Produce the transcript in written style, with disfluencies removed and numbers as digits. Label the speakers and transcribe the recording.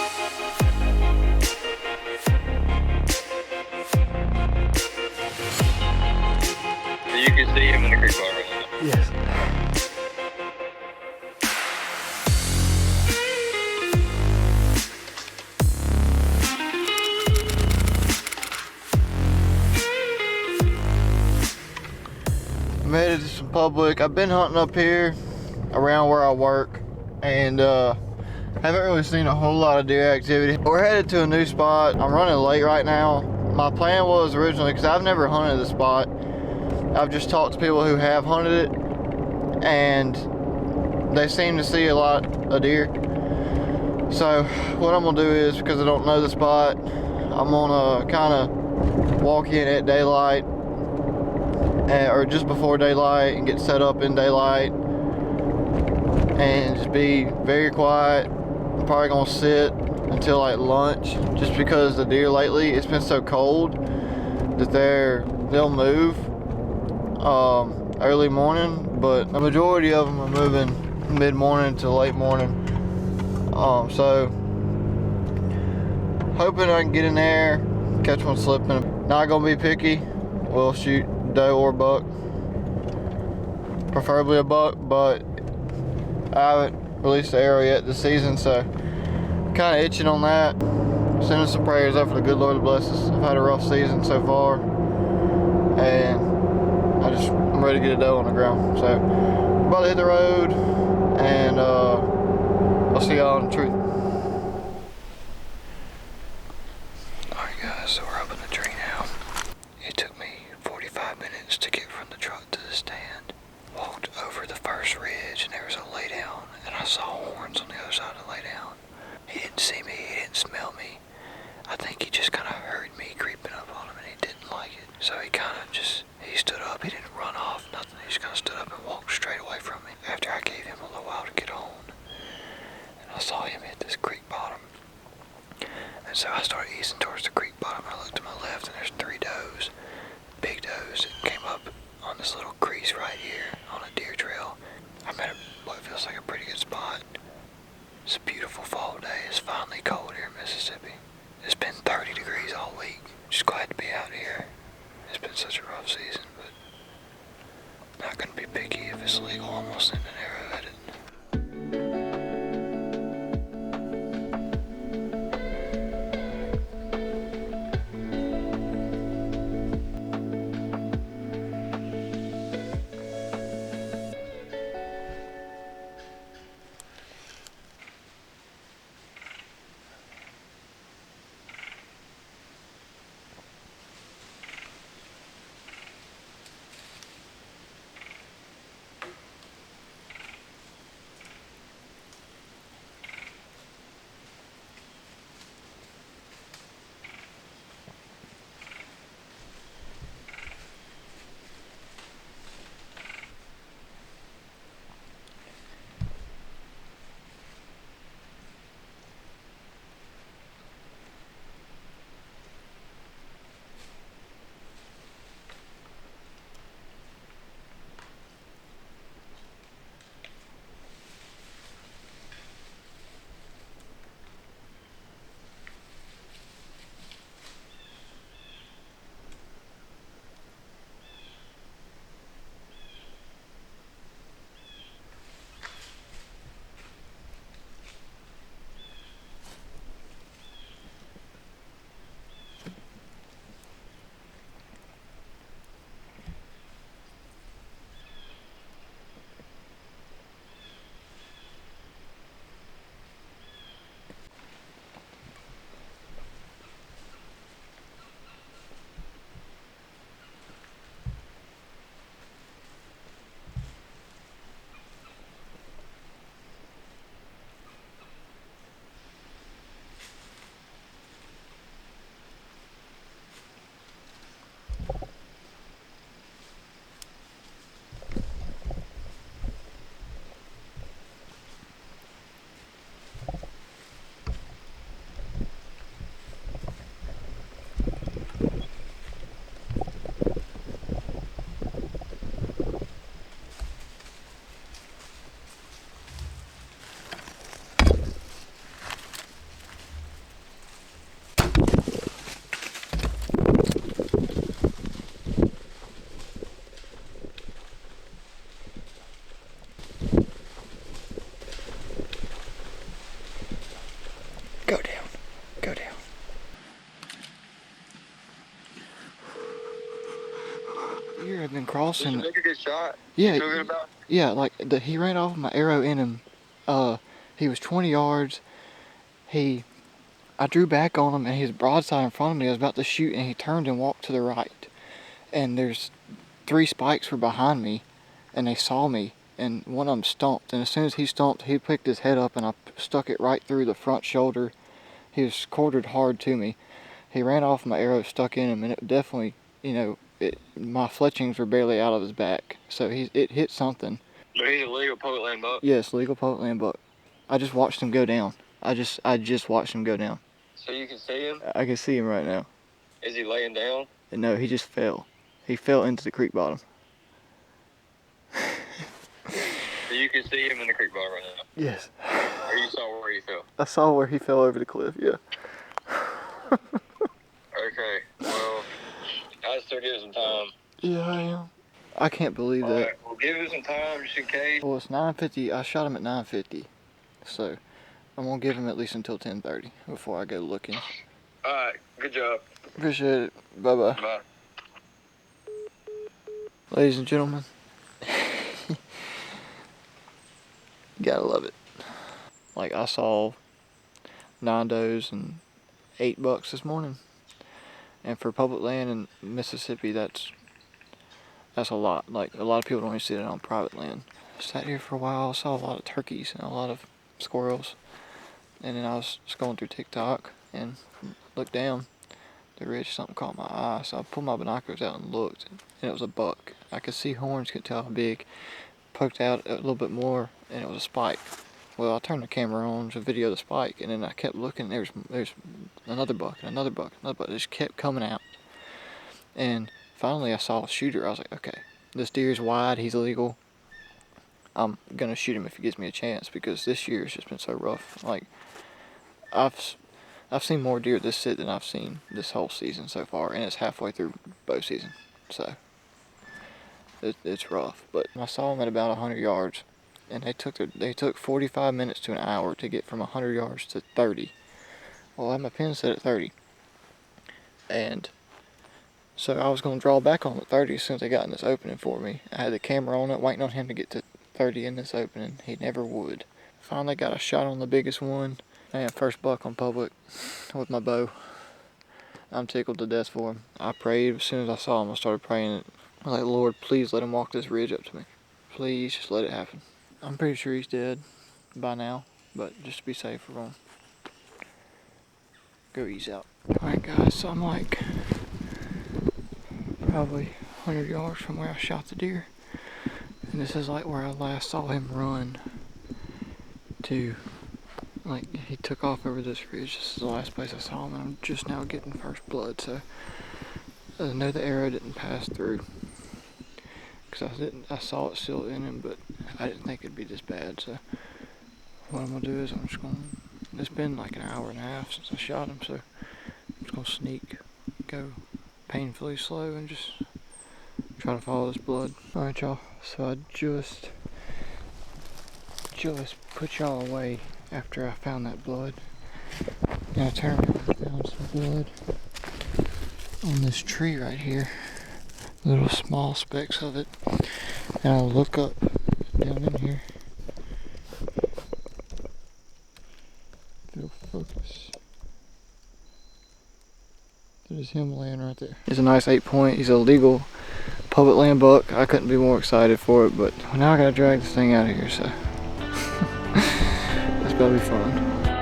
Speaker 1: So you can see him in the creek bottom right now?
Speaker 2: Yes. I'm headed to some public. I've been hunting up here around where I work, and haven't really seen a whole lot of deer activity. We're headed to a new spot. I'm running late right now. My plan was originally, because I've never hunted the spot, I've just talked to people who have hunted it, and they seem to see a lot of deer. So what I'm gonna do is, because I don't know the spot, I'm gonna kind of walk in at daylight, or just before daylight, and get set up in daylight and just be very quiet. I'm probably gonna sit until like lunch, just because the deer lately, it's been so cold that they'll move early morning, but the majority of them are moving mid-morning to late morning. So hoping I can get in there, catch one slipping. Not gonna be picky. We'll shoot doe or buck, preferably a buck, but I haven't released the arrow yet this season, so kind of itching on that. Sending some prayers up for the good Lord to bless us. I've had a rough season so far, and I'm ready to get a doe on the ground. So I'm about to hit the road, and I'll see y'all in the truth. Alright guys, so we're up in the tree now. It took me 45 minutes to get from the truck to the stand. Walked over the first ridge, and there was a laydown, and I saw horns on the other side of the laydown. He didn't see me, he didn't smell me. I think he just kind of heard me creeping up on him, and he didn't like it. So he stood up, he didn't run off, nothing. He just kind of stood up and walked straight away from me after I gave him a little while to get on. And I saw him hit this creek bottom. And so I started easing towards the creek bottom. I looked to my left, and there's 3 does, big does, that came up on this little crease right here on a deer trail. I'm at what feels like a pretty good spot. It's a beautiful fall day. It's finally cold here in Mississippi. It's been 30 degrees all week. Just glad to be out here. It's been such a rough season, but not gonna be picky if it's legal. Almost in an arrow at it. crossing.
Speaker 1: Did you make a good shot?
Speaker 2: Yeah,
Speaker 1: You feel good about it?
Speaker 2: yeah, like he ran off with my arrow in him. He was 20 yards. I drew back on him and he was broadside in front of me. I was about to shoot and he turned and walked to the right. And there's 3 spikes were behind me and they saw me and one of them stomped. And as soon as he stomped, he picked his head up and I stuck it right through the front shoulder. He was quartered hard to me. He ran off, my arrow stuck in him and it definitely, my fletchings were barely out of his back. So it hit something.
Speaker 1: But he's a legal public land buck?
Speaker 2: Yes, legal public land buck. I just watched him go down. I just watched him go down.
Speaker 1: So you can see him?
Speaker 2: I can see him right now.
Speaker 1: Is he laying down?
Speaker 2: No, he just fell. He fell into the creek bottom.
Speaker 1: So you can see him in the creek bottom right now?
Speaker 2: Yes.
Speaker 1: Or you saw where he fell?
Speaker 2: I saw where he fell over the cliff, yeah.
Speaker 1: Okay, well, I still give it some time.
Speaker 2: Yeah, I am. I can't believe that.
Speaker 1: Alright, well give it some time just in case.
Speaker 2: Well, it's 9:50. I shot him at 9:50. So, I'm going to give him at least until 10:30 before I go looking.
Speaker 1: Alright, good job.
Speaker 2: Appreciate it. Bye-bye.
Speaker 1: Bye.
Speaker 2: Ladies and gentlemen. Gotta love it. Like, I saw 9 does and 8 bucks this morning. And for public land in Mississippi, that's a lot. Like, a lot of people don't even see that on private land. Sat here for a while, saw a lot of turkeys and a lot of squirrels. And then I was scrolling through TikTok and looked down the ridge, something caught my eye. So I pulled my binoculars out and looked, and it was a buck. I could see horns, could tell how big. Poked out a little bit more, and it was a spike. Well, I turned the camera on to video the spike, and then I kept looking. There's another buck, and another buck, another buck. It just kept coming out. And finally, I saw a shooter. I was like, okay, this deer's wide. He's legal. I'm gonna shoot him if he gives me a chance, because this year has just been so rough. Like, I've seen more deer this sit than I've seen this whole season so far, and it's halfway through bow season. So it's rough. But I saw him at about 100 yards. And they took 45 minutes to an hour to get from 100 yards to 30. Well, I had my pin set at 30. And so I was going to draw back on the 30 as soon as they got in this opening for me. I had the camera on it, waiting on him to get to 30 in this opening. He never would. Finally got a shot on the biggest one. Man, first buck on public with my bow. I'm tickled to death for him. I prayed as soon as I saw him. I started praying. I was like, Lord, please let him walk this ridge up to me. Please just let it happen. I'm pretty sure he's dead by now, but just to be safe, we're going to go ease out. Alright guys, so I'm like probably 100 yards from where I shot the deer. And this is like where I last saw him run to, like, he took off over this ridge. This is the last place I saw him, and I'm just now getting first blood, so I know the arrow didn't pass through. Because I saw it still in him, but I didn't think it'd be this bad. So what I'm gonna do is it's been like an hour and a half since I shot him, so I'm just gonna sneak, go painfully slow, and just try to follow this blood. Alright y'all, so I just put y'all away after I found that blood. Now I turned around and found some blood on this tree right here. Little small specks of it, and I'll look up down in here. It'll focus. There's him laying right there. He's a nice 8-point. He's a legal public land buck. I couldn't be more excited for it, but now I gotta drag this thing out of here, so it's gonna be fun.